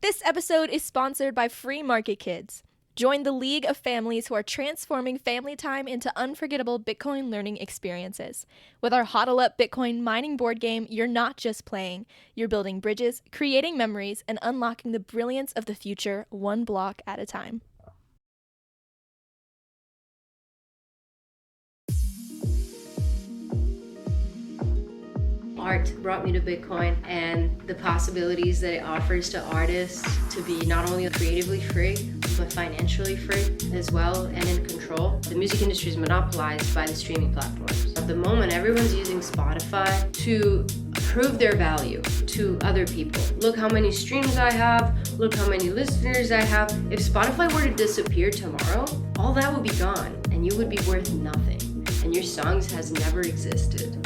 This episode is sponsored by Free Market Kids. Join the league of families who are transforming family time into unforgettable Bitcoin learning experiences. With our Hodl Up Bitcoin mining board game, you're not just playing, you're building bridges, creating memories, and unlocking the brilliance of the future one block at a time. Art brought me to Bitcoin and the possibilities that it offers to artists to be not only creatively free, but financially free as well and in control. The music industry is monopolized by the streaming platforms. At the moment, everyone's using Spotify to prove their value to other people. Look how many streams I have, look how many listeners I have. If Spotify were to disappear tomorrow, all that would be gone and you would be worth nothing. And your songs has never existed.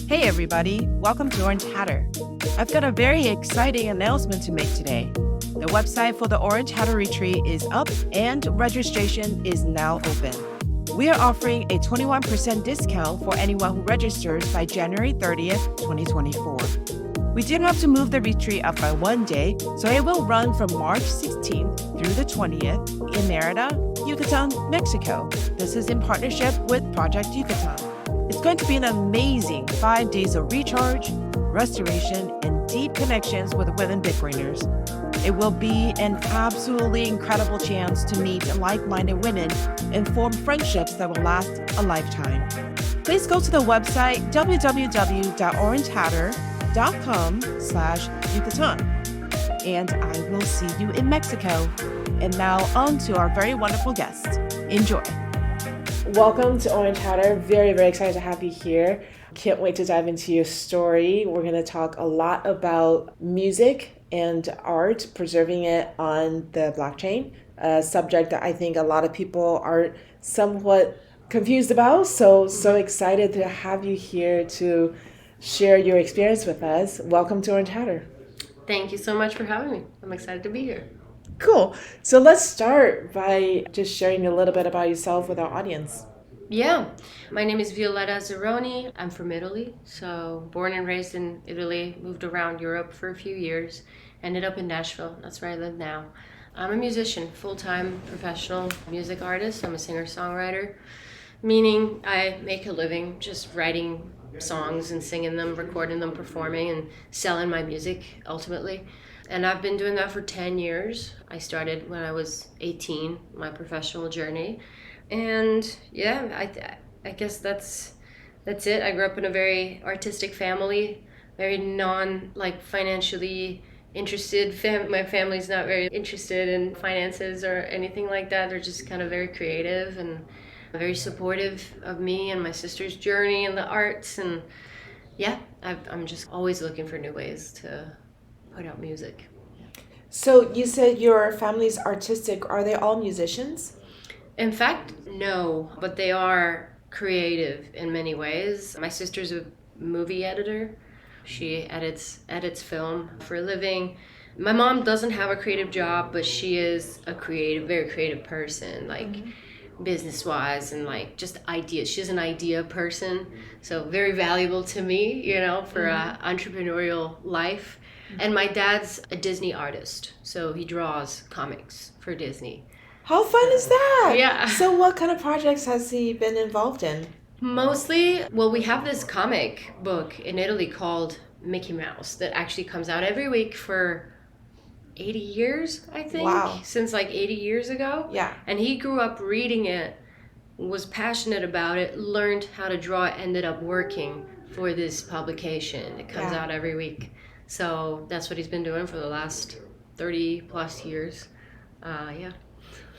Hey everybody, welcome to Orange Hatter. I've got a very exciting announcement to make today. The website for the Orange Hatter Retreat is up and registration is now open. We are offering a 21% discount for anyone who registers by January 30th, 2024. We did have to move the retreat up by one day, so it will run from March 16th through the 20th in Merida, Yucatan, Mexico. This is in partnership with Project Yucatan. It's going to be an amazing 5 days of recharge, restoration, and deep connections with women Bitcoiners. It will be an absolutely incredible chance to meet like-minded women and form friendships that will last a lifetime. Please go to the website www.orangehatter.com/Yucatan. And I will see you in Mexico. And now on to our very wonderful guest. Enjoy. Welcome to Orange Hatter. Very, very excited to have you here. Can't wait to dive into your story. We're going to talk a lot about music and art, preserving it on the blockchain, a subject that I think a lot of people are somewhat confused about. So excited to have you here to share your experience with us. Welcome to Orange Hatter. Thank you so much for having me. I'm excited to be here. Cool. So let's start by just sharing a little bit about yourself with our audience. Yeah, my name is Violetta Zeroni. I'm from Italy, so born and raised in Italy, moved around Europe for a few years, ended up in Nashville. That's where I live now. I'm a musician, full-time professional music artist. I'm a singer-songwriter, meaning I make a living just writing songs and singing them, recording them, performing, and selling my music ultimately. And I've been doing that for 10 years. I started when I was 18, my professional journey. And yeah, I guess that's it. I grew up in a very artistic family, very financially interested. My family's not very interested in finances or anything like that. They're just kind of very creative and very supportive of me and my sister's journey in the arts. And yeah, I'm just always looking for new ways to put out music. So you said your family's artistic. Are they all musicians? In fact, no, but they are creative in many ways. My sister's a movie editor. She edits film for a living. My mom doesn't have a creative job, but she is very creative person, business-wise and just ideas. She's an idea person, so very valuable to me, for entrepreneurial life. And my dad's a Disney artist, so he draws comics for Disney. How fun is that? Yeah. So what kind of projects has he been involved in? Mostly, we have this comic book in Italy called Mickey Mouse that actually comes out every week for 80 years, I think. Wow. Since 80 years ago. Yeah. And he grew up reading it, was passionate about it, learned how to draw, ended up working for this publication. It comes out every week. So that's what he's been doing for the last 30 plus years. Yeah.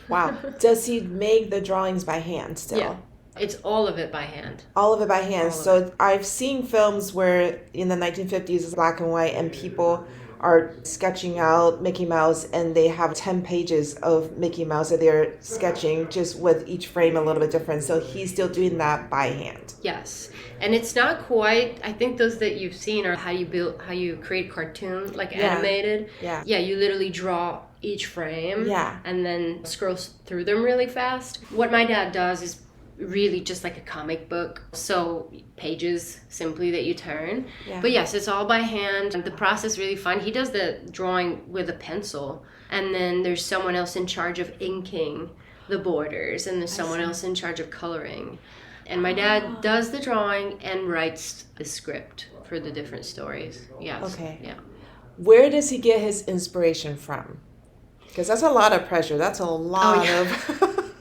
Wow. Does he make the drawings by hand still? Yeah. It's all of it by hand. All of it by hand. So I've seen films where in the 1950s it's black and white and people are sketching out Mickey Mouse and they have 10 pages of Mickey Mouse that they're sketching, just with each frame a little bit different. So he's still doing that by hand. Yes. And it's not quite, I think those that you've seen are how you create cartoon, animated. Yeah. Yeah, you literally draw each frame. Yeah. And then scroll through them really fast. What my dad does is really just like a comic book. So pages simply that you turn. Yeah. But yes, it's all by hand. The process is really fun. He does the drawing with a pencil, and then there's someone else in charge of inking the borders, and there's someone else in charge of coloring. And my dad does the drawing and writes the script for the different stories. Yes. Okay. Yeah. Where does he get his inspiration from? Because that's a lot of pressure. That's a lot of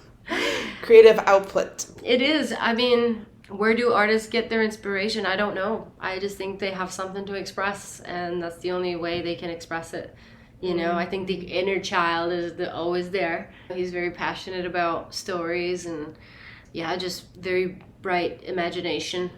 creative output. It is. I mean, where do artists get their inspiration? I don't know. I just think they have something to express, and that's the only way they can express it. You know, I think the inner child is always there. He's very passionate about stories and, just very bright imagination.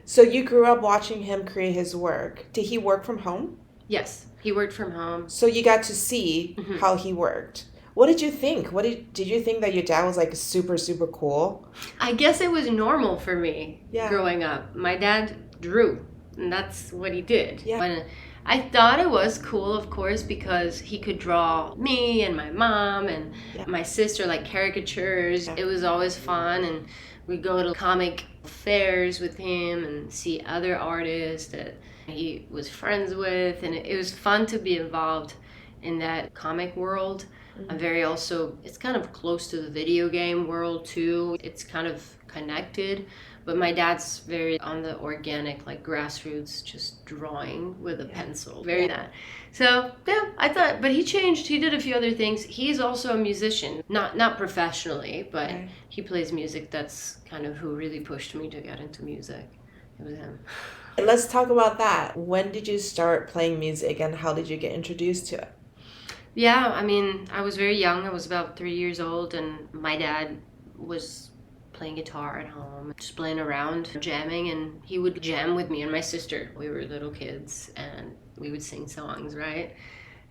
So you grew up watching him create his work. Did he work from home? Yes, he worked from home. So you got to see how he worked. What did you think? Did you think that your dad was like super, super cool? I guess it was normal for me growing up. My dad drew, and that's what he did. Yeah. When I thought it was cool, of course, because he could draw me and my mom and my sister, like caricatures. It was always fun, and we'd go to comic fairs with him and see other artists that he was friends with, and it was fun to be involved in that comic world. I'm very also, it's kind of close to the video game world too. It's kind of connected, but my dad's very on the organic, like grassroots, just drawing with a pencil. Very that. So I thought, but he changed. He did a few other things. He's also a musician, not professionally, but he plays music. That's kind of who really pushed me to get into music. It was him. Let's talk about that. When did you start playing music, and how did you get introduced to it? Yeah, I mean, I was very young. I was about 3 years old, and my dad was playing guitar at home, just playing around, jamming, and he would jam with me and my sister. We were little kids, and we would sing songs, right?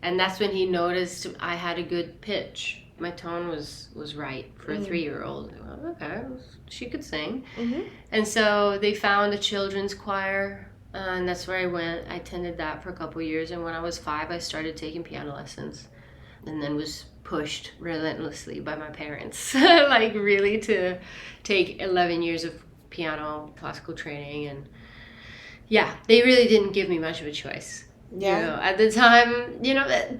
And that's when he noticed I had a good pitch. My tone was right for a 3-year-old. Well, okay, she could sing. And so they found a children's choir, and that's where I went. I attended that for a couple years, and when I was 5, I started taking piano lessons, and then was pushed relentlessly by my parents, like really to take 11 years of piano classical training. And they really didn't give me much of a choice. Yeah. You know, at the time,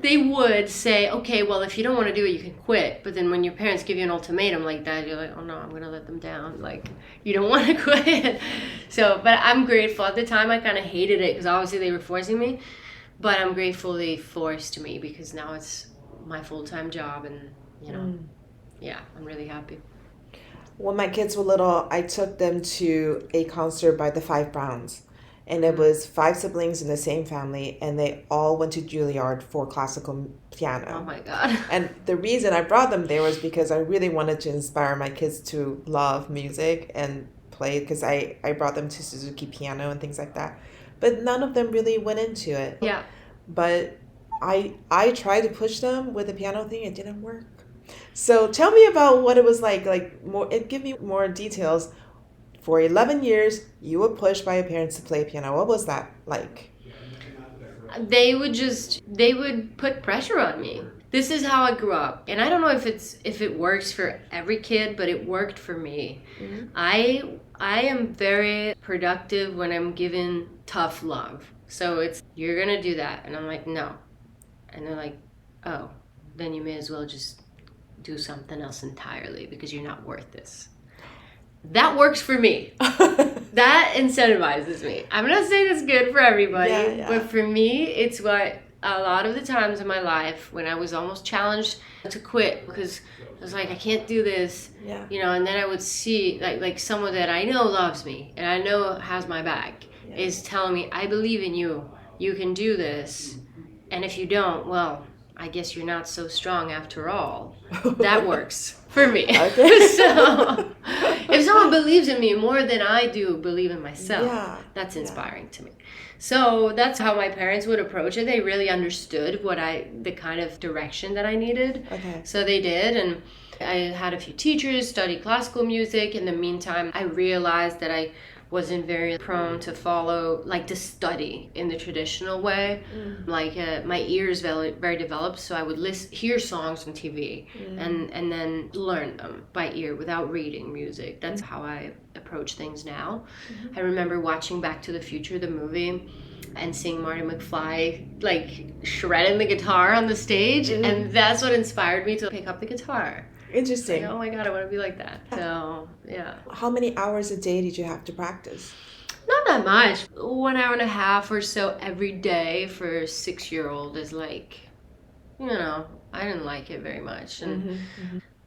they would say, okay, well, if you don't want to do it, you can quit. But then when your parents give you an ultimatum like that, you're like, oh no, I'm going to let them down. Like, you don't want to quit. So, but I'm grateful. At the time, I kind of hated it because obviously they were forcing me. But I'm grateful they forced me because now it's my full-time job, and, I'm really happy. When my kids were little, I took them to a concert by the Five Browns. And it was 5 siblings in the same family, and they all went to Juilliard for classical piano. Oh my God. And the reason I brought them there was because I really wanted to inspire my kids to love music and play, because I brought them to Suzuki piano and things like that. But none of them really went into it. Yeah. But I tried to push them with the piano thing. It didn't work. So tell me about what it was like give me more details. For 11 years, you were pushed by your parents to play piano. What was that like? They would put pressure on me. This is how I grew up. And I don't know if it works for every kid, but it worked for me. I am very productive when I'm given tough love. So it's, you're going to do that. And I'm like, no. And they're like, oh, then you may as well just do something else entirely because you're not worth this. That works for me. That incentivizes me. I'm not saying it's good for everybody, but for me, it's what a lot of the times in my life when I was almost challenged to quit because I was like, I can't do this, and then I would see like someone that I know loves me and I know has my back is telling me, I believe in you. You can do this. And if you don't, well, I guess you're not so strong after all. That works for me. Okay. So if someone believes in me more than I do believe in myself, that's inspiring to me. So that's how my parents would approach it. They really understood the kind of direction that I needed. Okay. So they did. And I had a few teachers, studied classical music. In the meantime, I realized that I wasn't very prone to follow, like to study in the traditional way. Like my ears very developed, so I would hear songs on TV and then learn them by ear without reading music. That's how I approach things now. I remember watching Back to the Future, the movie, and seeing Marty McFly like shredding the guitar on the stage, and that's what inspired me to pick up the guitar. Interesting. Like, oh my God, I want to be like that. So, yeah. How many hours a day did you have to practice? Not that much. 1 hour and a half or so every day for a 6-year-old is like, I didn't like it very much. And,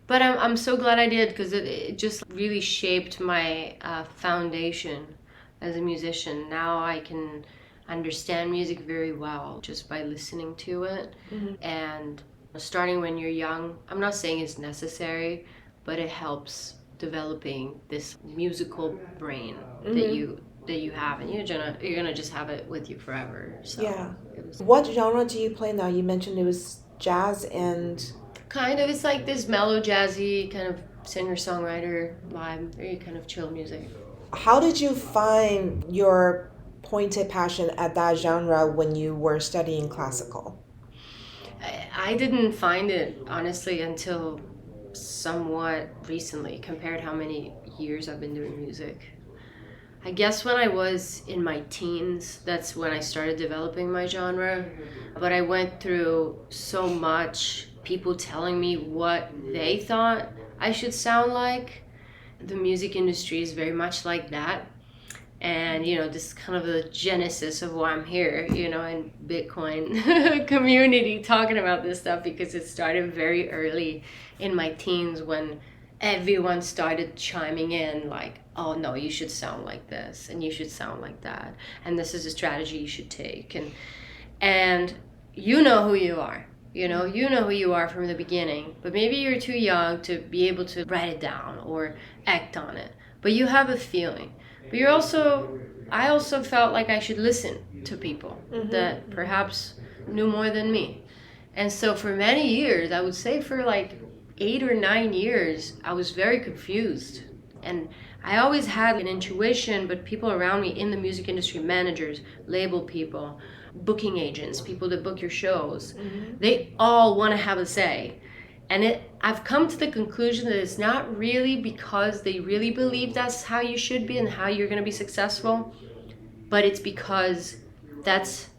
but I'm so glad I did, because it just really shaped my foundation as a musician. Now I can understand music very well just by listening to it. And starting when you're young, I'm not saying it's necessary, but it helps developing this musical brain that you have, and you're gonna just have it with you forever. So yeah. What genre do you play now? You mentioned it was jazz and kind of, it's like this mellow jazzy kind of singer-songwriter vibe, very kind of chill music. How did you find your pointed passion at that genre when you were studying classical? I didn't find it, honestly, until somewhat recently, compared how many years I've been doing music. I guess when I was in my teens, that's when I started developing my genre. But I went through so much, people telling me what they thought I should sound like. The music industry is very much like that. And, this is kind of the genesis of why I'm here, in Bitcoin community talking about this stuff, because it started very early in my teens when everyone started chiming in like, oh no, you should sound like this and you should sound like that. And this is a strategy you should take. And you know who you are. You know who you are from the beginning, but maybe you're too young to be able to write it down or act on it. But you have a feeling. But I also felt like I should listen to people that perhaps knew more than me. And so for many years, I would say for like 8 or 9 years, I was very confused. And I always had an intuition, but people around me in the music industry, managers, label people, booking agents, people that book your shows, they all want to have a say. And I've come to the conclusion that it's not really because they really believe that's how you should be and how you're going to be successful, but it's because that's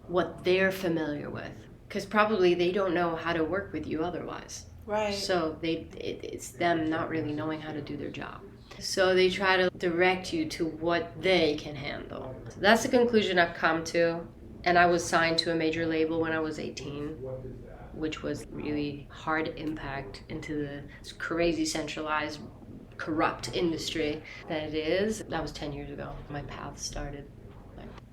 what they're familiar with. Because probably they don't know how to work with you otherwise. Right. So it's them not really knowing how to do their job. So they try to direct you to what they can handle. So that's the conclusion I've come to. And I was signed to a major label when I was 18. Which was really hard impact into the crazy centralized, corrupt industry that it is. That was 10 years ago. My path started.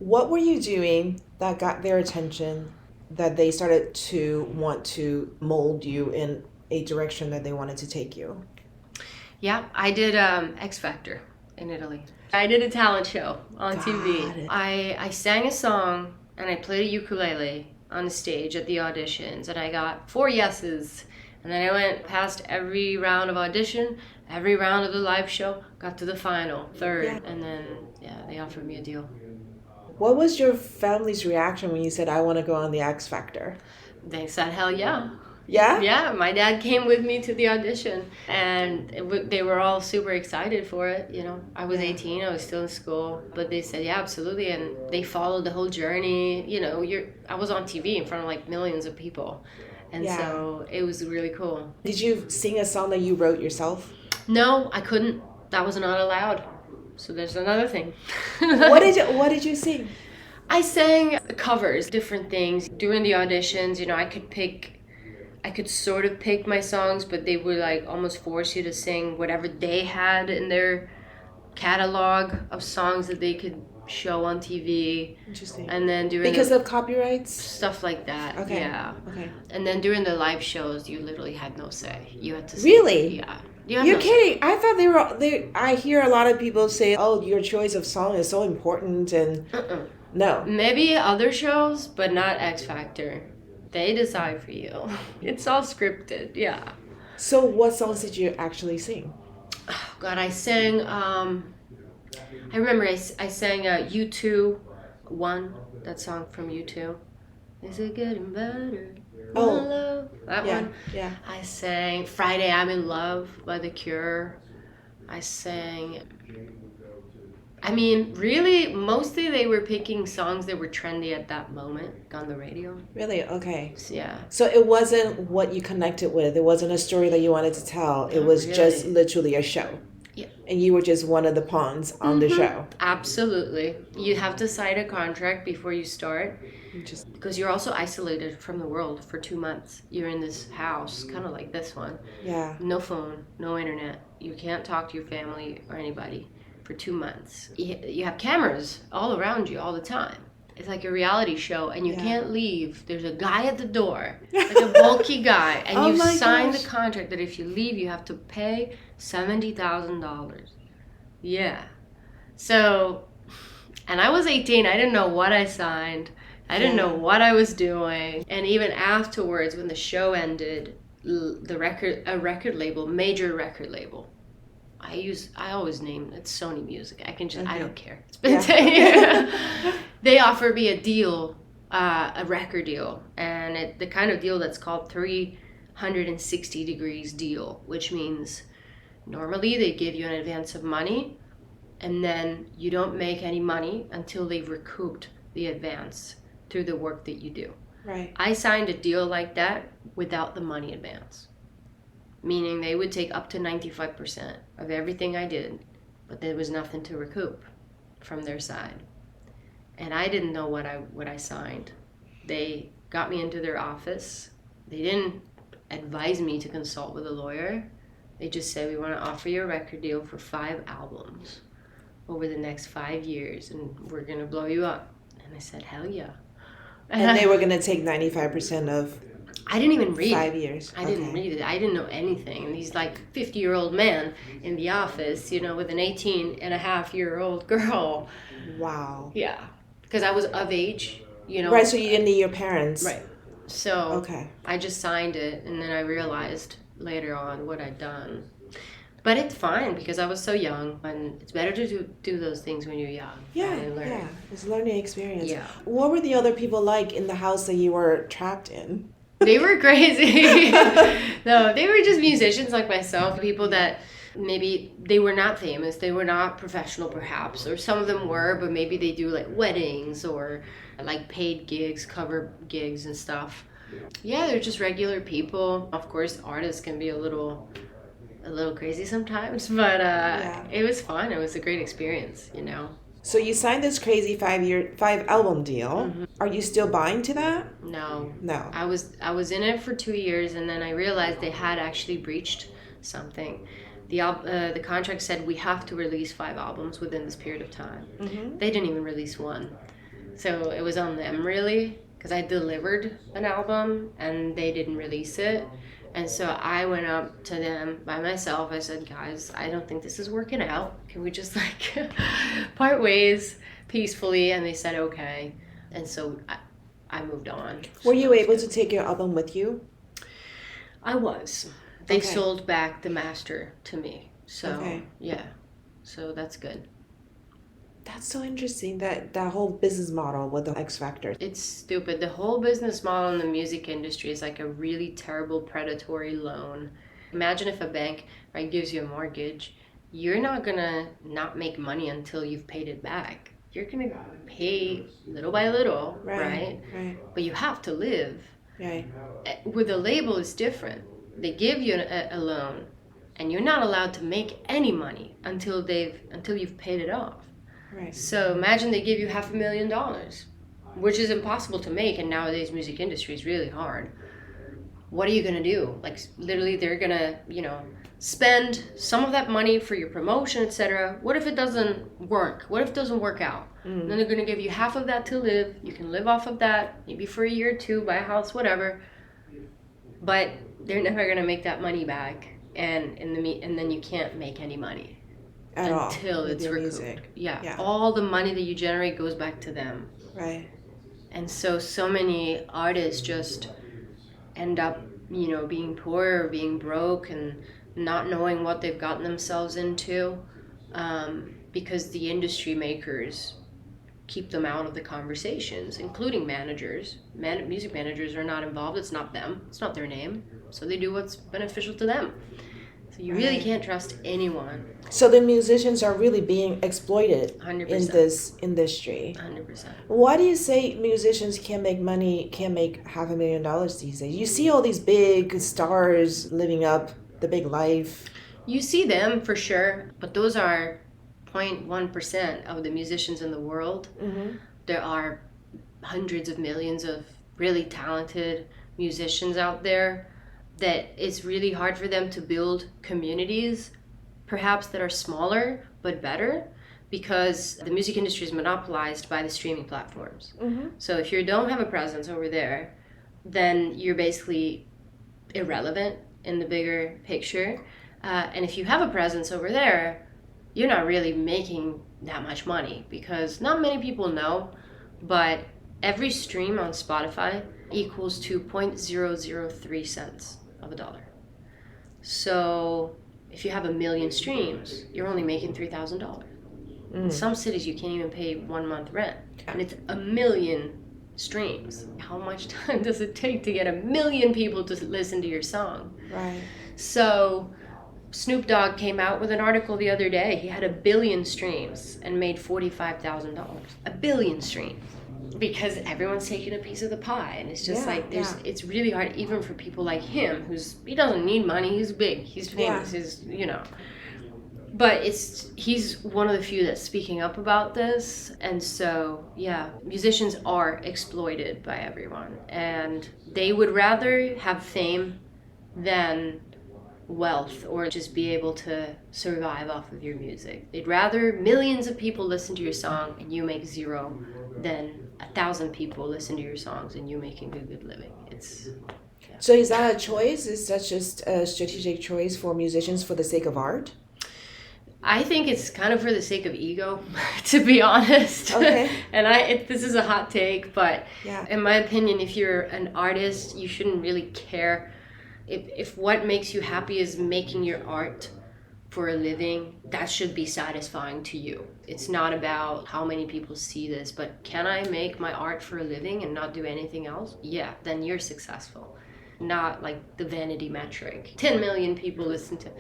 What were you doing that got their attention, that they started to want to mold you in a direction that they wanted to take you? Yeah, I did X Factor in Italy. I did a talent show on TV. I sang a song and I played a ukulele on the stage at the auditions, and I got 4 yeses. And then I went past every round of audition, every round of the live show, got to the final, 3rd, and then, they offered me a deal. What was your family's reaction when you said, I want to go on the X Factor? They said, hell yeah. Yeah? Yeah, my dad came with me to the audition, and they were all super excited for it, I was 18, I was still in school, but they said, yeah, absolutely, and they followed the whole journey, I was on TV in front of like millions of people, and so it was really cool. Did you sing a song that you wrote yourself? No, I couldn't. That was not allowed. So there's another thing. What did you sing? I sang covers, different things. During the auditions, I could sort of pick my songs, but they would like almost force you to sing whatever they had in their catalog of songs that they could show on TV. Interesting. And then because of copyrights? Stuff like that. Okay. Yeah. Okay. And then during the live shows, you literally had no say. You had to sing. Really? Yeah. You're kidding. I thought I hear a lot of people say, oh, your choice of song is so important, and no. Maybe other shows, but not X Factor. They decide for you. It's all scripted, yeah. So what songs did you actually sing? Oh, God, I sang I remember I sang U2 One, that song from U2. Is it getting better? Oh, Love? That yeah, one. yeah. I sang Friday I'm in Love by The Cure. I sang, I mean, really, mostly they were picking songs that were trendy at that moment on the radio. Really? Okay. So, yeah. So it wasn't what you connected with. It wasn't a story that you wanted to tell. It Not was just really. literally a show. Yeah. And you were just one of the pawns on the show. Absolutely. You have to sign a contract before you start Just because you're also isolated from the world for 2 months. You're in this house, kind of like this one. yeah. No phone, no internet. You can't talk to your family or anybody for 2 months. You have cameras all around you all the time. It's like a reality show, and you Yeah. can't leave. There's a guy at the door, like a bulky guy, and Oh you my sign gosh. the contract that if you leave, you have to pay $70,000. Yeah. So, and I was 18. I didn't know what I signed. I didn't know what I was doing. And even afterwards, when the show ended, a record label, major record label. I always name it's Sony Music. I Okay. don't care. It's been 10 years. They offered me a deal, a record deal, and the kind of deal that's called 360 degrees deal, which means normally they give you an advance of money, and then you don't make any money until they've recouped the advance through the work that you do. Right. I signed a deal like that without the money advance, meaning they would take up to 95% of everything I did, but there was nothing to recoup from their side. And I didn't know what I signed. They got me into their office. They didn't advise me to consult with a lawyer. They just said, we want to offer you a record deal for 5 albums over the next 5 years, and we're going to blow you up. And I said, hell yeah. And they were going to take 95% of I didn't even read 5 it. years. I didn't read it. I didn't know anything. And he's like 50-year-old man in the office, with an 18-and-a-half-year-old girl. Wow. Yeah. Because I was of age, Right, so you didn't need your parents. Right. So Okay. I just signed it, and then I realized later on what I'd done. But it's fine because I was so young, and it's better to do those things when you're young. Yeah, and learn. yeah. It's a learning experience. Yeah. What were the other people like in the house that you were trapped in? They were crazy. No, they were just musicians like myself, people that maybe they were not famous, they were not professional perhaps, or some of them were, but maybe they do like weddings or like paid gigs, cover gigs and stuff. Yeah, they're just regular people. Of course, artists can be a little crazy sometimes, but It was fun. It was a great experience, So you signed this crazy 5-album deal. Mm-hmm. Are you still buying to that? No. No. I was in it for 2 years, and then I realized they had actually breached something. The contract said we have to release 5 albums within this period of time. Mm-hmm. They didn't even release one. So it was on them, really, because I delivered an album, and they didn't release it. And so I went up to them by myself. I said, guys, I don't think this is working out. Can we just part ways peacefully? And they said, okay. And so I moved on. Were you able to take your album with you? I was. They Okay. sold back the master to me. So, Okay. yeah. So that's good. That's so interesting, that whole business model with the X Factor. It's stupid. The whole business model in the music industry is like a really terrible predatory loan. Imagine if a bank, gives you a mortgage. You're not gonna not make money until you've paid it back. You're gonna pay little by little, right? Right. But you have to live. Right. With a label, it's different. They give you a loan, and you're not allowed to make any money until you've paid it off. Right. So imagine they give you $500,000, which is impossible to make, and nowadays music industry is really hard. What are you gonna do? Literally, they're gonna, spend some of that money for your promotion, etc. What if it doesn't work? What if it doesn't work out? Then they're gonna give you half of that to live. You can live off of that, maybe for a year or two, buy a house, whatever. But they're never gonna make that money back, and then you can't make any money. At all. Until with it's your recouped. music. Yeah, all the money that you generate goes back to them. Right. And so many artists just end up, being poor or being broke and not knowing what they've gotten themselves into, because the industry makers keep them out of the conversations, including managers. Music managers are not involved. It's not them. It's not their name. So they do what's beneficial to them. So you really can't trust anyone. So the musicians are really being exploited 100%. in this industry. 100%. Why do you say musicians can't make $500,000 these days? You see all these big stars living up the big life. You see them for sure, but those are 0.1% of the musicians in the world. There are hundreds of millions of really talented musicians out there that it's really hard for them to build communities, perhaps that are smaller but better, because the music industry is monopolized by the streaming platforms. So if you don't have a presence over there, then you're basically irrelevant in the bigger picture. And if you have a presence over there, you're not really making that much money, because not many people know, but every stream on Spotify equals to 0.003 cents of a dollar. So if you have 1 million streams, you're only making $3,000. In some cities, you can't even pay 1 month rent. And it's 1 million streams. How much time does it take to get 1 million people to listen to your song? Right. So Snoop Dogg came out with an article the other day. He had 1 billion streams and made $45,000. 1 billion streams. Because everyone's taking a piece of the pie, and it's just it's really hard, even for people like him, he doesn't need money. He's big, he's famous, but he's one of the few that's speaking up about this. And so musicians are exploited by everyone, and they would rather have fame than wealth or just be able to survive off of your music. They'd rather millions of people listen to your song and you make zero than 1,000 people listen to your songs and you making a good living. So is that a choice? Is that just a strategic choice for musicians for the sake of art? I think it's kind of for the sake of ego, to be honest. Okay. And this is a hot take, but in my opinion, if you're an artist, you shouldn't really care. If what makes you happy is making your art for a living, that should be satisfying to you. It's not about how many people see this, but can I make my art for a living and not do anything else? Yeah, then you're successful. Not like the vanity metric. 10 million people listen to.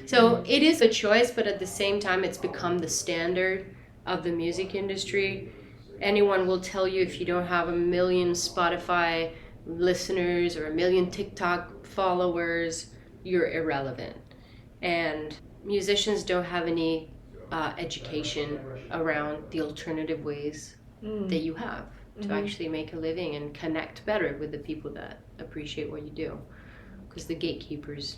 So it is a choice, but at the same time, it's become the standard of the music industry. Anyone will tell you if you don't have 1 million Spotify listeners or 1 million TikTok followers, you're irrelevant. And musicians don't have any education around the alternative ways that you have to actually make a living and connect better with the people that appreciate what you do, because the gatekeepers,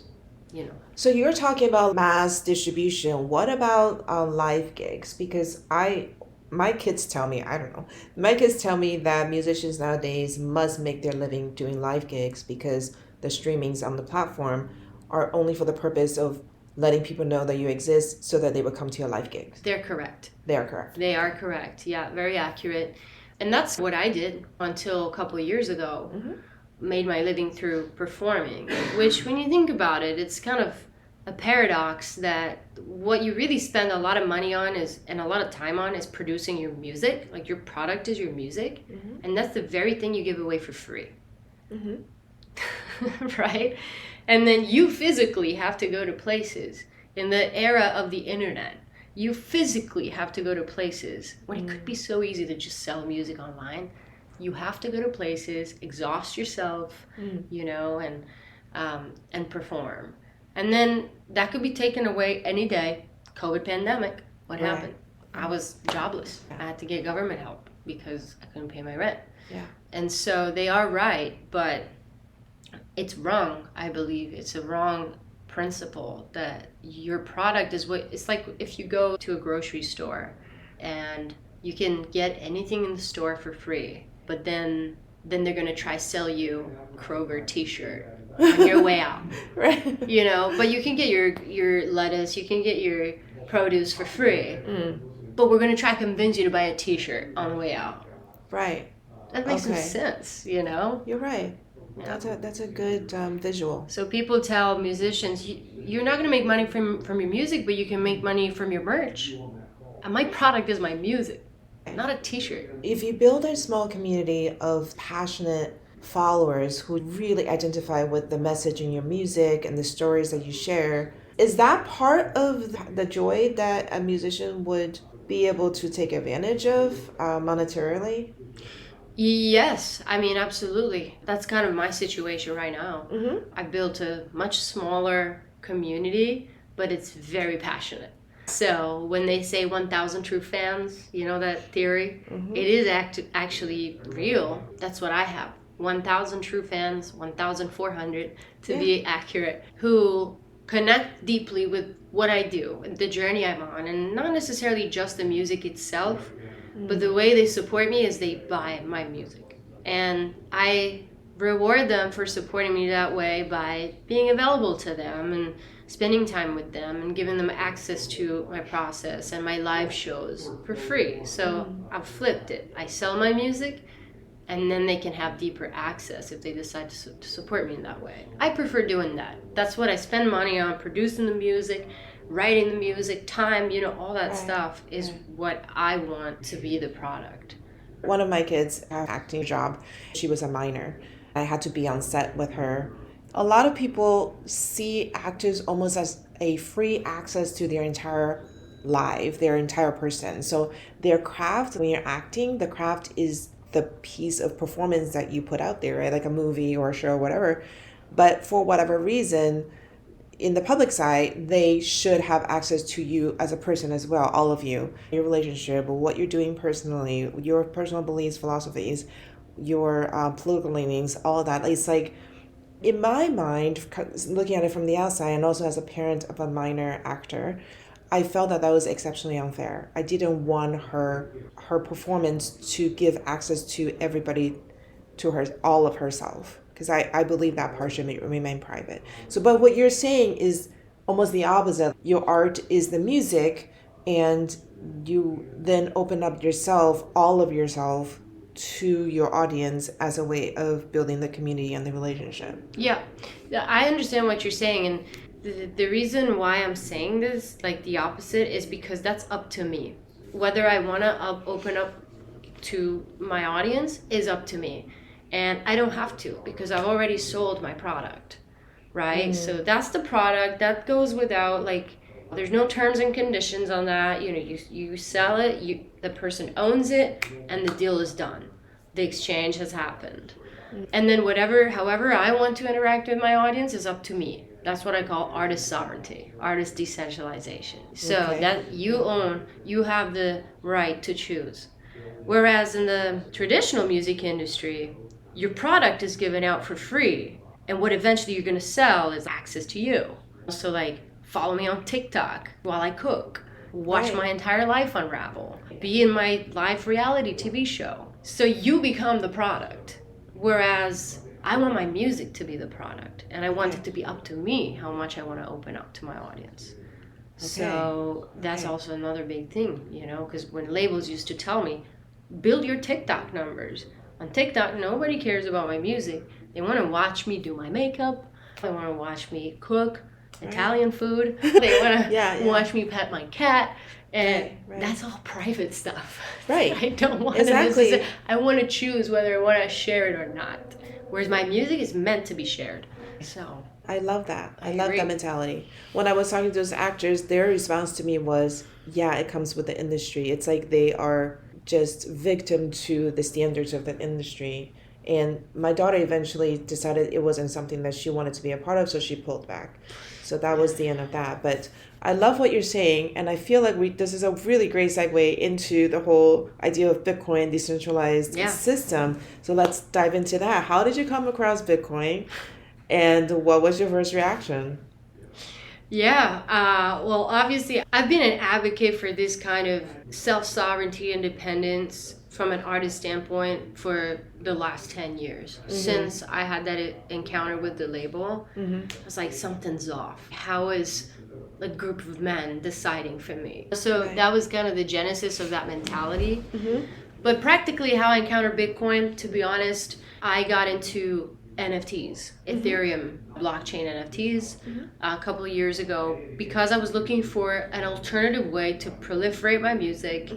So you're talking about mass distribution. What about live gigs? Because my kids tell me that musicians nowadays must make their living doing live gigs, because the streamings on the platform are only for the purpose of letting people know that you exist so that they would come to your live gigs. They're correct. They are correct. They are correct. Yeah, very accurate. And that's what I did until a couple of years ago. Made my living through performing, which when you think about it, it's kind of a paradox that what you really spend a lot of money on and a lot of time on is producing your music. Like, your product is your music, and that's the very thing you give away for free. Right? And then you physically have to go to places. In the era of the internet, you physically have to go to places when it could be so easy to just sell music online. You have to go to places, exhaust yourself, and perform. And then that could be taken away any day. COVID pandemic, what happened? I was jobless. I had to get government help because I couldn't pay my rent. And so they are right, but it's wrong, I believe. It's a wrong principle that your product is what. It's like if you go to a grocery store and you can get anything in the store for free, but then they're going to try sell you Kroger t-shirt on your way out. Right. But you can get your lettuce, you can get your produce for free. But we're going to try to convince you to buy a t-shirt on the way out. Right. That makes some sense, You're right. Yeah. That's a good visual. So people tell musicians, you're not going to make money from your music, but you can make money from your merch. my product is my music, not a t-shirt. If you build a small community of passionate followers who really identify with the message in your music and the stories that you share, is that part of the joy that a musician would be able to take advantage of monetarily? Yes, I mean, absolutely. That's kind of my situation right now. Mm-hmm. I built a much smaller community, but it's very passionate. So when they say 1,000 true fans, you know that theory? Mm-hmm. It is actually real. That's what I have. 1,000 true fans, 1,400 to be accurate, who connect deeply with what I do, the journey I'm on, and not necessarily just the music itself, but the way they support me is they buy my music. And I reward them for supporting me that way by being available to them and spending time with them and giving them access to my process and my live shows for free. So I've flipped it. I sell my music, and then they can have deeper access if they decide to support me in that way. I prefer doing that. That's what I spend money on, producing the music, writing the music, time, all that stuff is what I want to be the product. One of my kids had an acting job. She was a minor. I had to be on set with her. A lot of people see actors almost as a free access to their entire life, their entire person. So their craft, when you're acting, the craft is the piece of performance that you put out there, right? Like a movie or a show or whatever. But for whatever reason, in the public side, they should have access to you as a person as well, all of you, your relationship, what you're doing personally, your personal beliefs, philosophies, your political leanings, all of that. It's like, in my mind, looking at it from the outside and also as a parent of a minor actor, I felt that was exceptionally unfair. I didn't want her performance to give access to everybody, to her, all of herself, because I believe that part should remain private. So, but what you're saying is almost the opposite. Your art is the music, and you then open up yourself, all of yourself, to your audience as a way of building the community and the relationship. Yeah, I understand what you're saying, and the reason why I'm saying this, like the opposite, is because that's up to me. Whether I want to open up to my audience is up to me. And I don't have to, because I've already sold my product, right? So that's the product. That goes without, there's no terms and conditions on that. You sell it, the person owns it, and the deal is done. The exchange has happened. And then however I want to interact with my audience is up to me. That's what I call artist sovereignty, artist decentralization. So that you have the right to choose. Whereas in the traditional music industry, your product is given out for free. And what eventually you're going to sell is access to you. So follow me on TikTok while I cook. Watch my entire life unravel. Be in my live reality TV show. So you become the product. Whereas I want my music to be the product. And I want it to be up to me how much I want to open up to my audience. So that's also another big thing, because when labels used to tell me, build your TikTok numbers. On TikTok, nobody cares about my music. They want to watch me do my makeup. They want to watch me cook Italian food. They want to watch me pet my cat. And that's all private stuff. Right. I don't want to I want to choose whether I want to share it or not. Whereas my music is meant to be shared. So I love that. I love agree. that mentality. When I was talking to those actors, their response to me was, it comes with the industry. It's like they are just victim to the standards of the industry. And my daughter eventually decided it wasn't something that she wanted to be a part of, so she pulled back. So that was the end of that. But I love what you're saying, and I feel like this is a really great segue into the whole idea of Bitcoin, decentralized system. So let's dive into that. How did you come across Bitcoin, and what was your first reaction? Well, obviously, I've been an advocate for this kind of self-sovereignty, independence from an artist standpoint for the last 10 years. Since I had that encounter with the label, I was like, something's off. How is a group of men deciding for me? So that was kind of the genesis of that mentality. But practically how I encountered Bitcoin, to be honest, I got into NFTs, Ethereum blockchain NFTs, a couple of years ago, because I was looking for an alternative way to proliferate my music,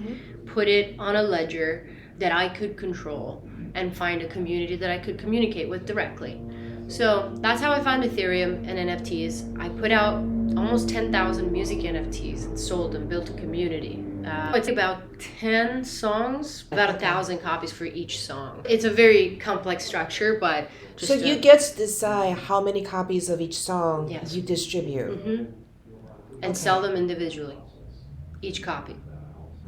put it on a ledger that I could control, and find a community that I could communicate with directly. So that's how I found Ethereum and NFTs. I put out almost 10,000 music NFTs and sold them, built a community. It's about 10 songs, about 1,000 copies for each song. It's a very complex structure, but just so you get to decide how many copies of each song you distribute. And sell them individually, each copy.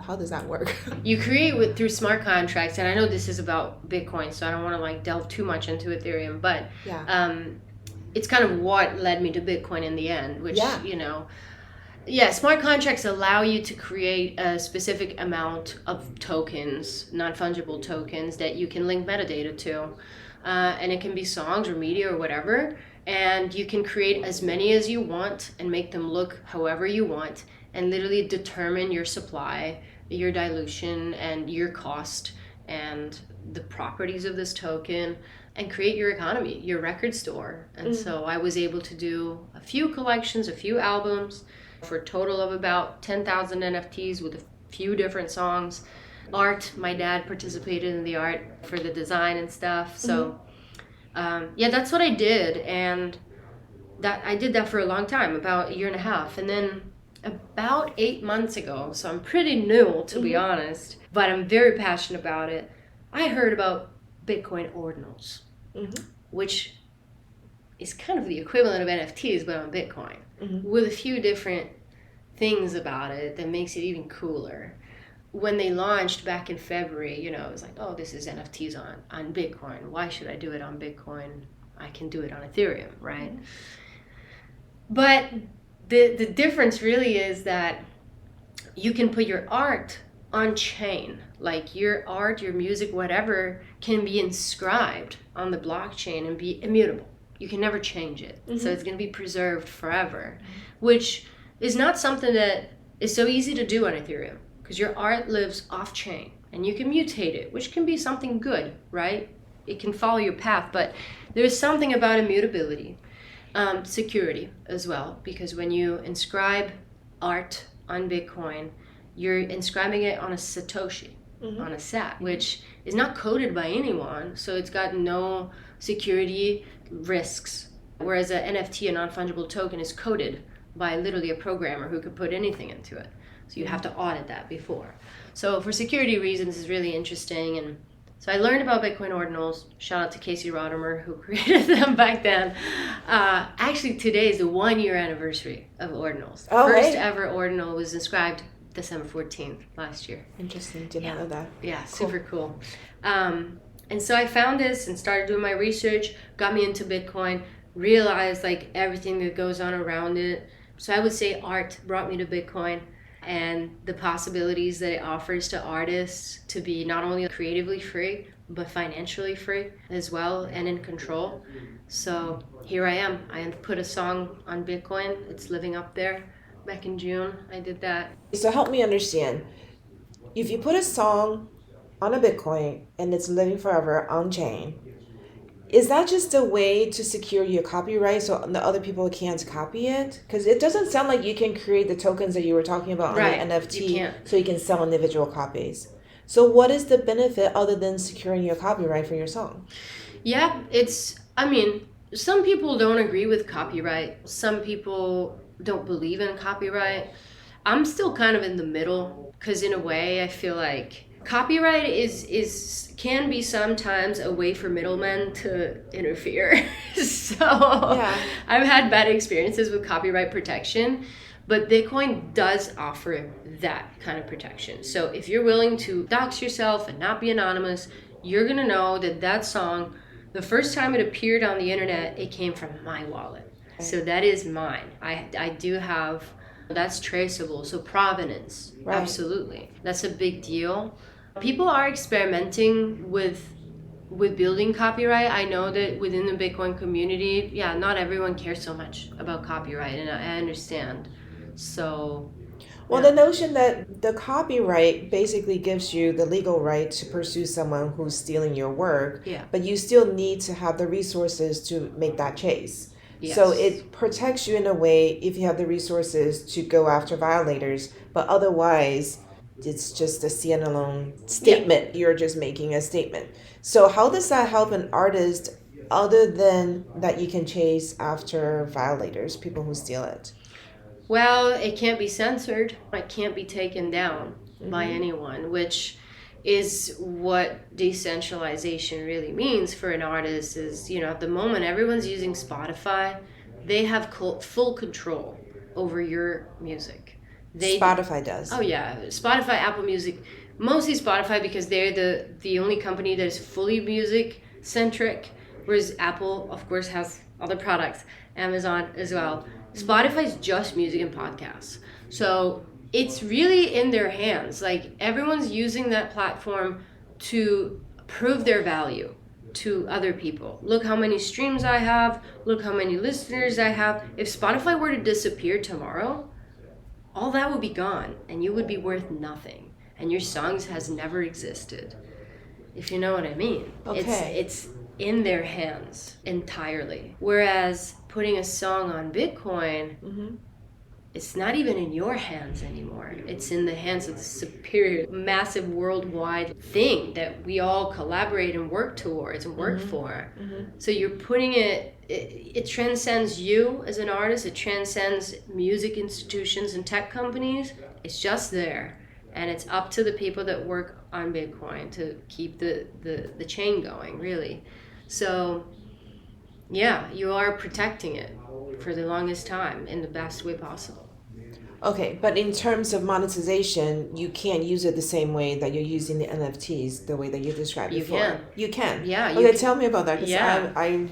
How does that work? You create through smart contracts, and I know this is about Bitcoin, so I don't want to like delve too much into Ethereum, but it's kind of what led me to Bitcoin in the end, which, smart contracts allow you to create a specific amount of tokens, non-fungible tokens, that you can link metadata to. And it can be songs or media or whatever. And you can create as many as you want and make them look however you want, and literally determine your supply, your dilution, and your cost, and the properties of this token, and create your economy, your record store. And so I was able to do a few collections, a few albums, for a total of about 10,000 NFTs with a few different songs. Art, my dad participated in the art for the design and stuff. So that's what I did. And that I did that for a long time, about a year and a half. And then about 8 months ago, so I'm pretty new, to be honest, but I'm very passionate about it, I heard about Bitcoin Ordinals, which is kind of the equivalent of NFTs, but on Bitcoin, with a few different things about it that makes it even cooler. When they launched back in February, it was like, oh, this is NFTs on Bitcoin. Why should I do it on Bitcoin? I can do it on Ethereum, right? But the difference really is that you can put your art on chain. Like your art, your music, whatever, can be inscribed on the blockchain and be immutable. You can never change it. So it's going to be preserved forever, which is not something that is so easy to do on Ethereum, because your art lives off-chain and you can mutate it, which can be something good, right? It can follow your path, but there's something about immutability, security as well, because when you inscribe art on Bitcoin, you're inscribing it on a Satoshi, on a sat, which is not coded by anyone, so it's got no security risks, whereas an NFT, a non-fungible token, is coded by literally a programmer who could put anything into it. So you have to audit that before. So for security reasons, it's really interesting. And so I learned about Bitcoin Ordinals. Shout out to Casey Rodimer, who created them back then. Actually, today is the 1-year anniversary of Ordinals. Oh, First ever Ordinal was inscribed December 14th last year. Interesting. Did not know that. Yeah, super cool. And so I found this and started doing my research, got me into Bitcoin, realized like everything that goes on around it. So I would say art brought me to Bitcoin, and the possibilities that it offers to artists to be not only creatively free, but financially free as well, and in control. So here I am. I put a song on Bitcoin. It's living up there. Back in June, I did that. So help me understand. If you put a song on a Bitcoin and it's living forever on chain, is that just a way to secure your copyright so the other people can't copy it? Because it doesn't sound like you can create the tokens that you were talking about on an NFT so you can sell individual copies. So what is the benefit other than securing your copyright for your song? Yeah, some people don't agree with copyright. Some people don't believe in copyright. I'm still kind of in the middle, because in a way I feel like copyright can be sometimes a way for middlemen to interfere. I've had bad experiences with copyright protection, but Bitcoin does offer that kind of protection. So if you're willing to dox yourself and not be anonymous, you're gonna know that song, the first time it appeared on the internet, it came from my wallet. So that is mine. I do have, that's traceable. So provenance, absolutely. That's a big deal. People are experimenting with building copyright. I know that within the Bitcoin community, not everyone cares so much about copyright, and I understand. So Well, Yeah. the notion that the copyright basically gives you the legal right to pursue someone who's stealing your work, Yeah. but you still need to have the resources to make that chase. So Yes. it protects you in a way if you have the resources to go after violators, but otherwise, it's just a standalone statement. You're just making a statement. So, how does that help an artist other than that you can chase after violators, people who steal it? Well, it can't be censored. It can't be taken down by anyone, which is what decentralization really means for an artist is, at the moment everyone's using Spotify, they have full control over your music. Spotify does. Oh yeah, Spotify, Apple Music, mostly Spotify because they're the only company that is fully music centric, whereas Apple, of course, has other products, Amazon as well. Spotify's just music and podcasts, so it's really in their hands. Like everyone's using that platform to prove their value to other people. Look how many streams I have. Look how many listeners I have. If Spotify were to disappear tomorrow, all that would be gone and you would be worth nothing and your songs has never existed, if you know what I mean. Okay. It's in their hands entirely, whereas putting a song on Bitcoin, it's not even in your hands anymore. It's in the hands of the superior massive worldwide thing that we all collaborate and work towards and work for. So you're putting it transcends you as an artist. It transcends music institutions and tech companies. It's just there, and it's up to the people that work on Bitcoin to keep the chain going, really. So yeah, you are protecting it for the longest time in the best way possible. Okay, but in terms of monetization, you can't use it the same way that you're using the NFTs, the way that you described You before. can. You can. Yeah. Okay, tell me about that because Yeah. I'm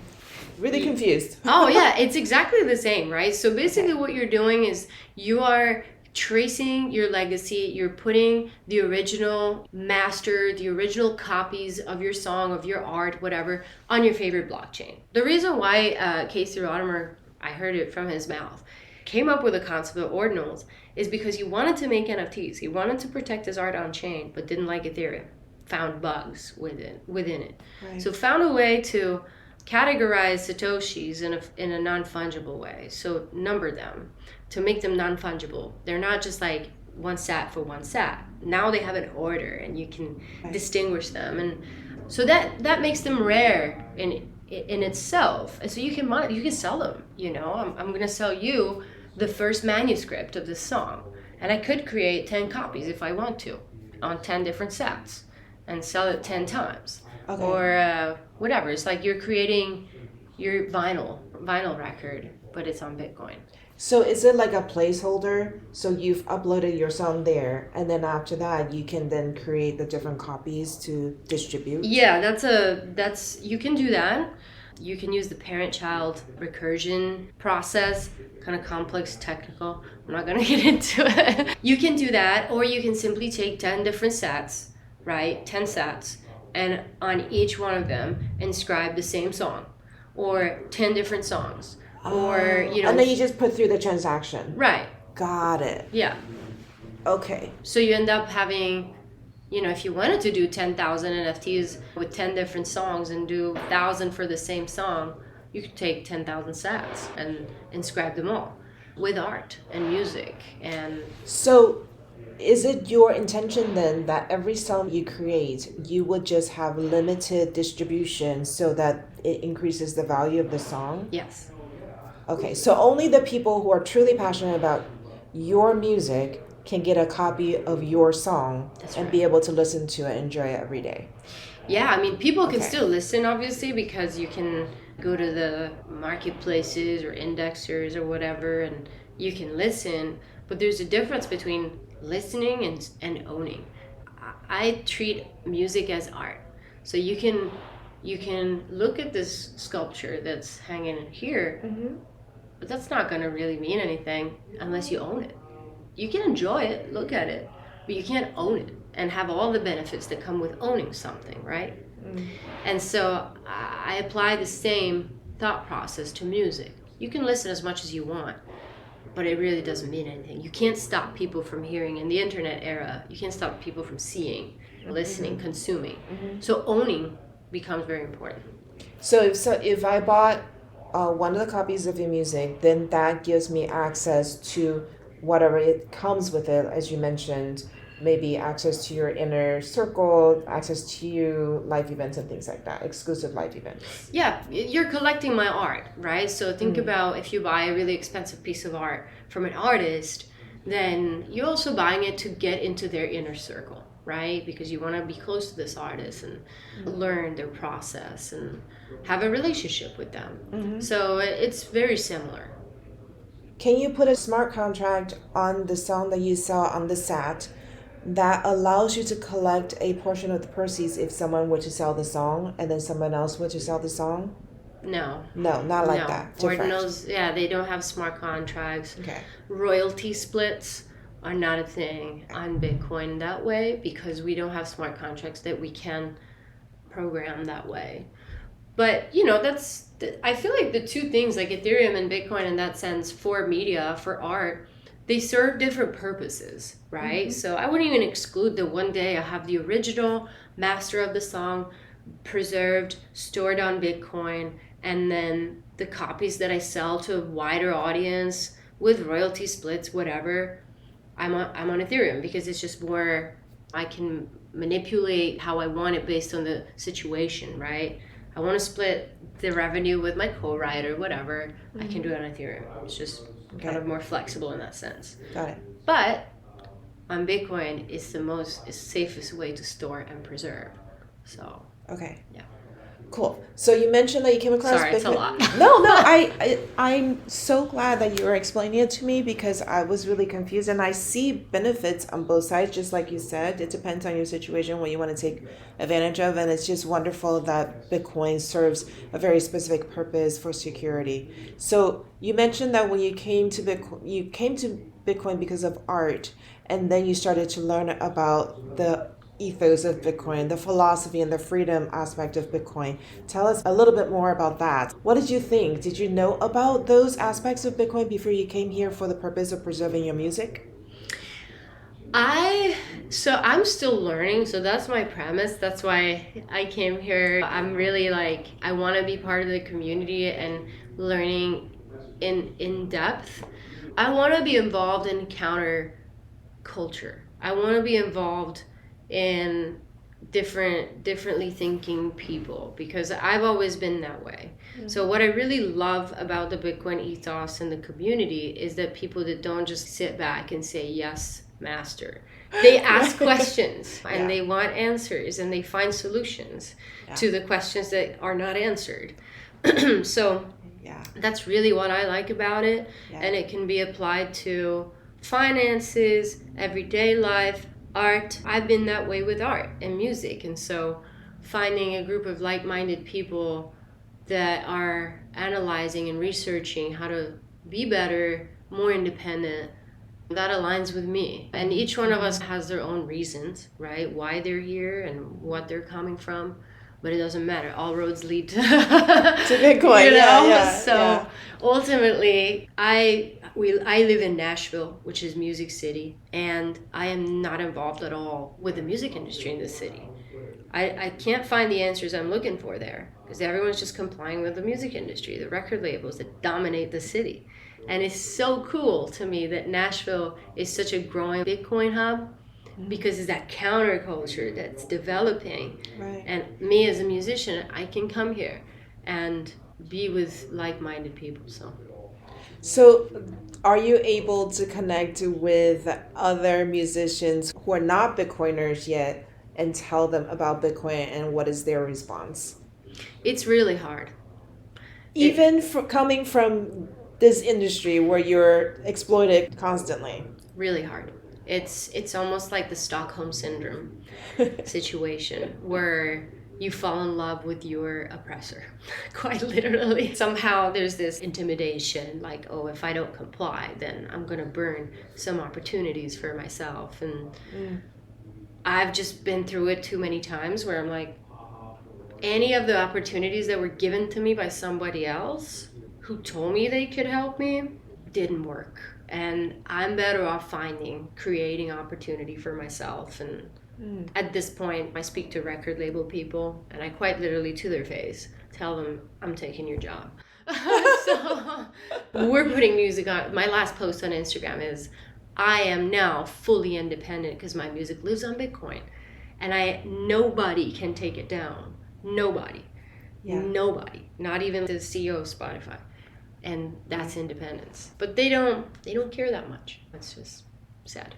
really confused. Oh yeah, it's exactly the same, right? So basically what you're doing is you are tracing your legacy. You're putting the original master, the original copies of your song, of your art, whatever, on your favorite blockchain. The reason why Casey Rodimer, I heard it from his mouth, came up with the concept of ordinals is because he wanted to make NFTs. He wanted to protect his art on chain, but didn't like Ethereum. Found bugs within it. Right. So found a way to categorize Satoshis in a non-fungible way. So number them to make them non-fungible. They're not just like one sat for one sat. Now they have an order and you can distinguish them. And so that makes them rare in itself. And so you can sell them, I'm going to sell you the first manuscript of this song. And I could create 10 copies if I want to on 10 different sats and sell it 10 times. Okay. Or whatever. It's like you're creating your vinyl record, but it's on Bitcoin. So is it like a placeholder? So you've uploaded your song there, and then after that, you can then create the different copies to distribute? Yeah, that's you can do that. You can use the parent-child recursion process, kind of complex, technical. I'm not going to get into it. You can do that, or you can simply take 10 different sats, right? 10 sats, and on each one of them, inscribe the same song, or 10 different songs, or, And then you just put through the transaction. Right. Got it. Yeah. Okay. So you end up having, if you wanted to do 10,000 NFTs with 10 different songs and do 1,000 for the same song, you could take 10,000 sats and inscribe them all with art and music. And so is it your intention then that every song you create, you would just have limited distribution so that it increases the value of the song? yes. Okay, so only the people who are truly passionate about your music can get a copy of your song and be able to listen to it and enjoy it every day. Yeah, I mean, people can Okay. still listen, obviously, because you can go to the marketplaces or indexers or whatever, and you can listen. But there's a difference between listening and owning. I treat music as art. So you can look at this sculpture that's hanging here, but that's not going to really mean anything unless you own it. You can enjoy it, look at it, but you can't own it and have all the benefits that come with owning something, right? And so I apply the same thought process to music. You can listen as much as you want, but it really doesn't mean anything. You can't stop people from hearing. In the internet era, you can't stop people from seeing, listening, consuming. So owning becomes very important. So if I bought one of the copies of your music, then that gives me access to whatever it comes with it, as you mentioned, maybe access to your inner circle, access to you live events and things like that, exclusive live events. Yeah, you're collecting my art, right? So think about if you buy a really expensive piece of art from an artist, then you're also buying it to get into their inner circle, right? Because you want to be close to this artist and learn their process and have a relationship with them. So it's very similar. Can you put a smart contract on the song that you sell on the SAT that allows you to collect a portion of the proceeds if someone were to sell the song and then someone else were to sell the song? No. No, not like that. Different. Ordinals, they don't have smart contracts. Okay. Royalty splits are not a thing on Bitcoin that way because we don't have smart contracts that we can program that way. But, I feel like the two things, like Ethereum and Bitcoin in that sense, for media, for art, they serve different purposes, right? So I wouldn't even exclude that one day I have the original master of the song preserved, stored on Bitcoin, and then the copies that I sell to a wider audience with royalty splits, whatever, I'm on Ethereum because it's just more, I can manipulate how I want it based on the situation, right? I want to split the revenue with my co-writer, whatever, I can do it on Ethereum. It's just kind of more flexible in that sense. Got it. But on Bitcoin, it's the safest way to store and preserve. So Okay. yeah. Cool. So you mentioned that you came across Sorry, it's a lot. No, I'm so glad that you were explaining it to me because I was really confused and I see benefits on both sides, just like you said. It depends on your situation, what you want to take advantage of, and it's just wonderful that Bitcoin serves a very specific purpose for security. So you mentioned that when you came to Bitcoin because of art, and then you started to learn about the ethos of Bitcoin, the philosophy and the freedom aspect of Bitcoin. Tell us a little bit more about that. What did you think? Did you know about those aspects of Bitcoin before you came here for the purpose of preserving your music? I'm still learning, so that's my premise. That's why I came here. I'm really I want to be part of the community and learning in depth. I want to be involved in counter culture. I want to be involved in differently thinking people because I've always been that way. So what I really love about the Bitcoin ethos and the community is that people that don't just sit back and say yes master, they ask questions and they want answers and they find solutions to the questions that are not answered. So that's really what I like about it, and it can be applied to finances, everyday life, art. I've been that way with art and music, and so finding a group of like-minded people that are analyzing and researching how to be better, more independent, that aligns with me. And each one of us has their own reasons, right? Why they're here and what they're coming from, but it doesn't matter. All roads lead to Bitcoin. So ultimately, I live in Nashville, which is Music City, and I am not involved at all with the music industry in this city. I can't find the answers I'm looking for there because everyone's just complying with the music industry, the record labels that dominate the city. And it's so cool to me that Nashville is such a growing Bitcoin hub because it's that counterculture that's developing. Right. And me as a musician, I can come here and be with like-minded people. So are you able to connect with other musicians who are not Bitcoiners yet and tell them about Bitcoin and what is their response? It's really hard. Even coming from this industry where you're exploited constantly. Really hard. It's almost like the Stockholm Syndrome situation where you fall in love with your oppressor, quite literally. Somehow there's this intimidation, like, oh, if I don't comply, then I'm going to burn some opportunities for myself. And I've just been through it too many times where I'm like, any of the opportunities that were given to me by somebody else who told me they could help me, didn't work. And I'm better off creating opportunity for myself. And at this point, I speak to record label people, and I quite literally, to their face, tell them, I'm taking your job. So we're putting music on. My last post on Instagram is, I am now fully independent because my music lives on Bitcoin. And nobody can take it down. Nobody. Yeah. Nobody. Not even the CEO of Spotify. And that's independence. But they don't care that much. It's just sad.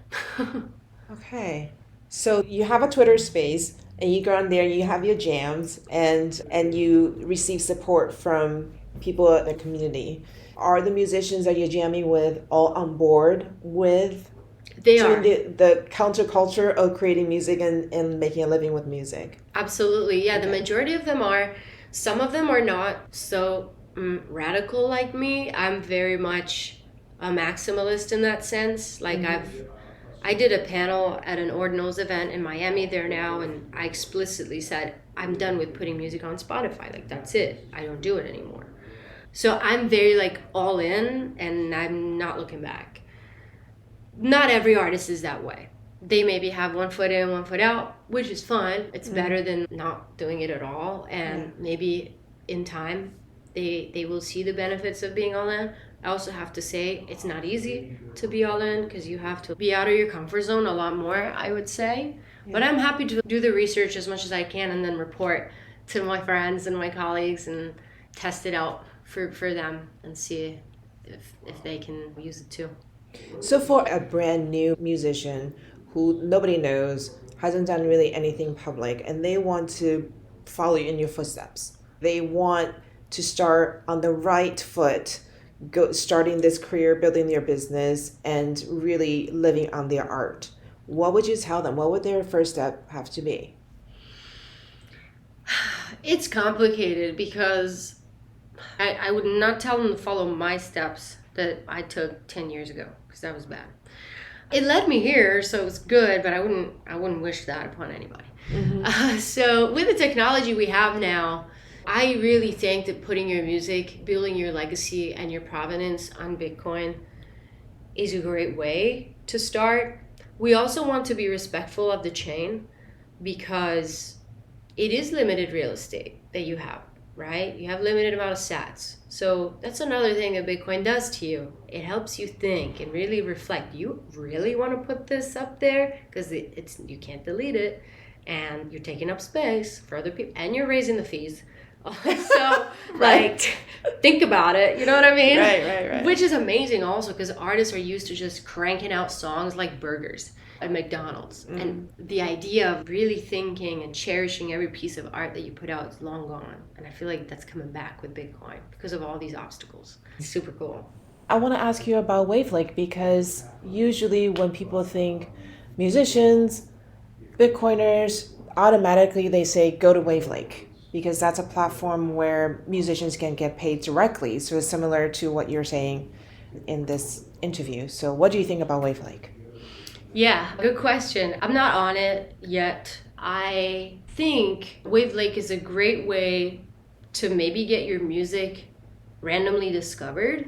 Okay. So you have a Twitter space, and you go on there and you have your jams, and you receive support from people in the community. Are the musicians that you're jamming with all on board with they are the counterculture of creating music and making a living with music? Absolutely. Yeah, okay. The majority of them are. Some of them are not so radical like me. I'm very much a maximalist in that sense. Like I did a panel at an Ordinals event in Miami there now, and I explicitly said, I'm done with putting music on Spotify. Like, that's it. I don't do it anymore. So I'm very like all in, and I'm not looking back. Not every artist is that way. They maybe have 1 foot in, 1 foot out, which is fun. It's better than not doing it at all. And maybe in time, they will see the benefits of being all in. I also have to say it's not easy to be all in because you have to be out of your comfort zone a lot more, I would say. Yeah. But I'm happy to do the research as much as I can and then report to my friends and my colleagues and test it out for them and see if they can use it too. So for a brand new musician who nobody knows, hasn't done really anything public, and they want to follow in your footsteps, they want to start on the right foot, starting this career, building their business, and really living on their art, what would you tell them? What would their first step have to be? It's complicated because I would not tell them to follow my steps that I took 10 years ago, because that was bad. It led me here, so it was good, but I wouldn't wish that upon anybody. So with the technology we have now, I really think that putting your music, building your legacy and your provenance on Bitcoin is a great way to start. We also want to be respectful of the chain because it is limited real estate that you have, right? You have limited amount of sats. So that's another thing that Bitcoin does to you. It helps you think and really reflect. You really want to put this up there because it's you can't delete it, and you're taking up space for other people, and you're raising the fees. So, like, think about it. You know what I mean? Right. Which is amazing also because artists are used to just cranking out songs like burgers at McDonald's. And the idea of really thinking and cherishing every piece of art that you put out is long gone. And I feel like that's coming back with Bitcoin because of all these obstacles. It's super cool. I want to ask you about Wavlake because usually when people think musicians, Bitcoiners, automatically they say go to Wavlake, because that's a platform where musicians can get paid directly. So it's similar to what you're saying in this interview. So what do you think about Wavlake? Yeah, good question. I'm not on it yet. I think Wavlake is a great way to maybe get your music randomly discovered,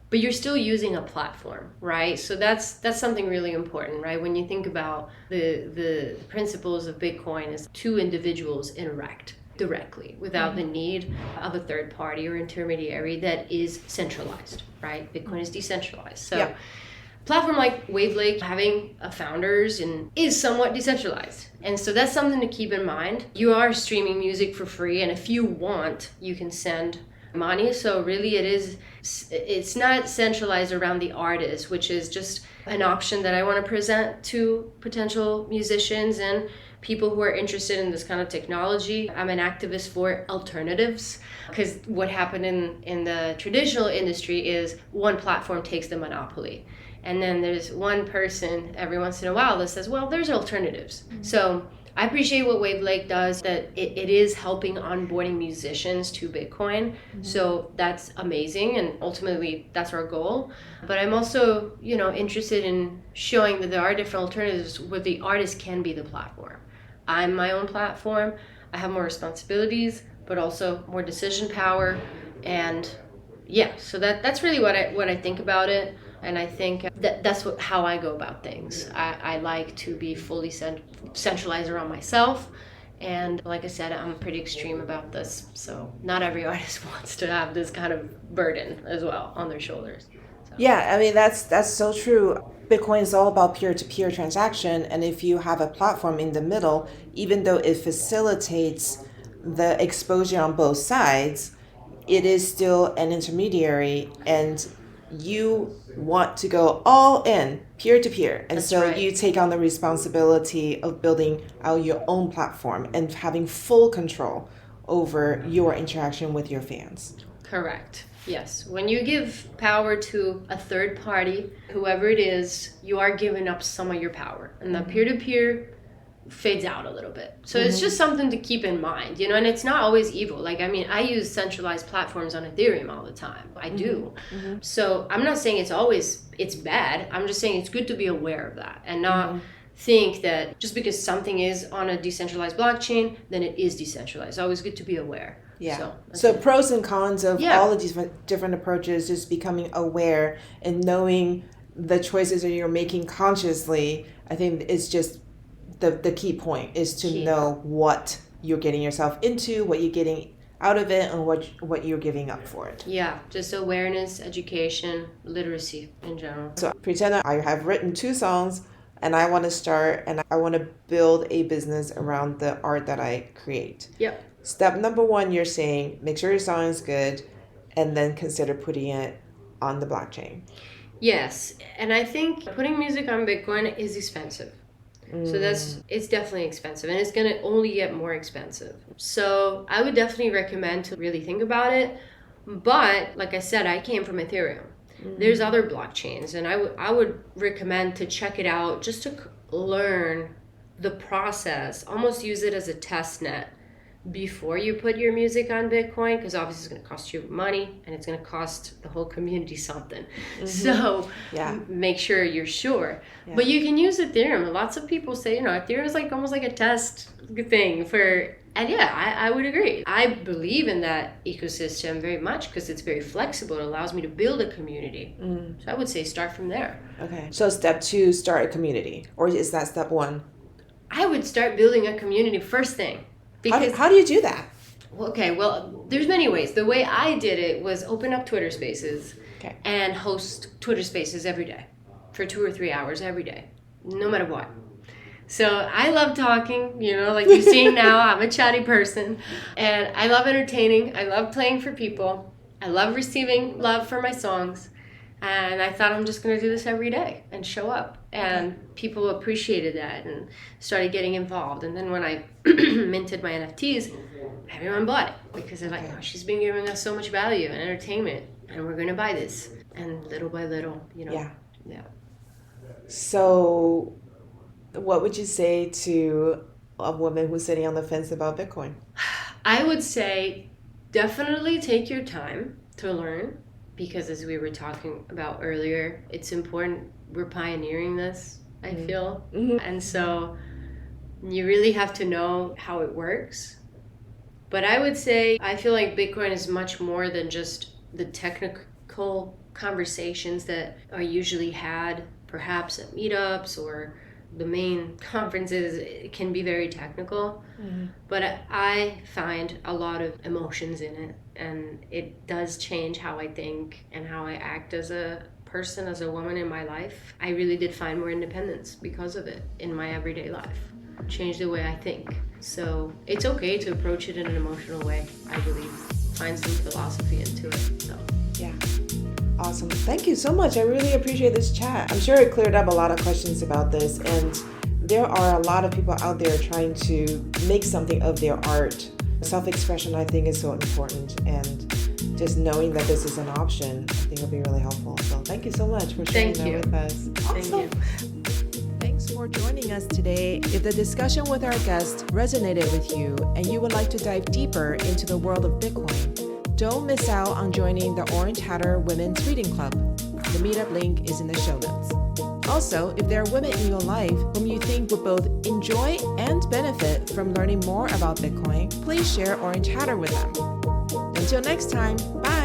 but you're still using a platform, right? So that's something really important, right? When you think about the principles of Bitcoin is two individuals interact directly without the need of a third party or intermediary that is centralized, right? Bitcoin is decentralized. So platform like Wavlake having founders is somewhat decentralized. And so that's something to keep in mind. You are streaming music for free, and if you want, you can send money. So really it's not centralized around the artist, which is just an option that I want to present to potential musicians and people who are interested in this kind of technology. I'm an activist for alternatives, because what happened in the traditional industry is one platform takes the monopoly. And then there's one person every once in a while that says, well, there's alternatives. So I appreciate what Wavlake does, that it is helping onboarding musicians to Bitcoin. So that's amazing, and ultimately that's our goal. But I'm also, interested in showing that there are different alternatives where the artist can be the platform. I'm my own platform. I have more responsibilities, but also more decision power, and yeah, so that's really what I think about it. And I think that's how I go about things. I like to be fully centralized around myself. And like I said, I'm pretty extreme about this. So not every artist wants to have this kind of burden as well on their shoulders. So. Yeah, I mean, that's so true. Bitcoin is all about peer-to-peer transaction. And if you have a platform in the middle, even though it facilitates the exposure on both sides, it is still an intermediary, and you want to go all in peer to peer. And That's so right. You take on the responsibility of building out your own platform and having full control over your interaction with your fans. Correct. Yes. When you give power to a third party, whoever it is, you are giving up some of your power. And the peer-to-peer fades out a little bit. So it's just something to keep in mind, and it's not always evil. Like, I mean, I use centralized platforms on Ethereum all the time. I do. So I'm not saying it's bad. I'm just saying it's good to be aware of that and not think that just because something is on a decentralized blockchain, then it is decentralized. It's always good to be aware. Yeah. So pros and cons of Yeah. all of these different approaches, just becoming aware and knowing the choices that you're making consciously, I think it's just the key point is to know what you're getting yourself into, what you're getting out of it, and what you're giving up for it. Yeah, just awareness, education, literacy in general. So pretend that I have written 2 songs and I want to start and I want to build a business around the art that I create. Yep. Step number 1, you're saying make sure your song is good and then consider putting it on the blockchain. Yes, and I think putting music on Bitcoin is expensive. So it's definitely expensive, and it's going to only get more expensive. So I would definitely recommend to really think about it. But like I said, I came from Ethereum. There's other blockchains, and I would recommend to check it out just to learn the process, almost use it as a test net before you put your music on Bitcoin, because obviously it's going to cost you money and it's going to cost the whole community something. So make sure you're sure. But you can use Ethereum. Lots of people say, Ethereum is like almost like a test thing for, and I would agree. I believe in that ecosystem very much because it's very flexible. It allows me to build a community. So I would say start from there. Okay. So step 2, start a community, or is that step 1? I would start building a community first thing. Because How do you do that? Okay, well, there's many ways. The way I did it was open up Twitter Spaces and host Twitter Spaces every day for 2 or 3 hours every day, no matter what. So I love talking, like you're seeing now, I'm a chatty person. And I love entertaining. I love playing for people. I love receiving love for my songs. And I thought I'm just going to do this every day and show up. And people appreciated that and started getting involved. And then when I minted my NFTs, everyone bought it because they're like, oh, she's been giving us so much value and entertainment, and we're going to buy this. And little by little, Yeah. So what would you say to a woman who's sitting on the fence about Bitcoin? I would say definitely take your time to learn. Because as we were talking about earlier, it's important. We're pioneering this, I feel. And so you really have to know how it works. But I would say, I feel like Bitcoin is much more than just the technical conversations that are usually had, perhaps at meetups or the main conferences. It can be very technical. But I find a lot of emotions in it. And it does change how I think and how I act as a person, as a woman in my life. I really did find more independence because of it in my everyday life. Changed the way I think. So it's okay to approach it in an emotional way, I believe. Find some philosophy into it. So yeah. Awesome. Thank you so much. I really appreciate this chat. I'm sure it cleared up a lot of questions about this. And there are a lot of people out there trying to make something of their art. Self-expression, I think, is so important, and just knowing that this is an option, I think will be really helpful. So thank you so much for sharing that with us. Awesome. Thanks for joining us today. If the discussion with our guest resonated with you and you would like to dive deeper into the world of Bitcoin, don't miss out on joining the Orange Hatter Women's Reading Club. The meetup link is in the show notes. Also, if there are women in your life whom you think would both enjoy and benefit from learning more about Bitcoin, please share Orange Hatter with them. Until next time, bye!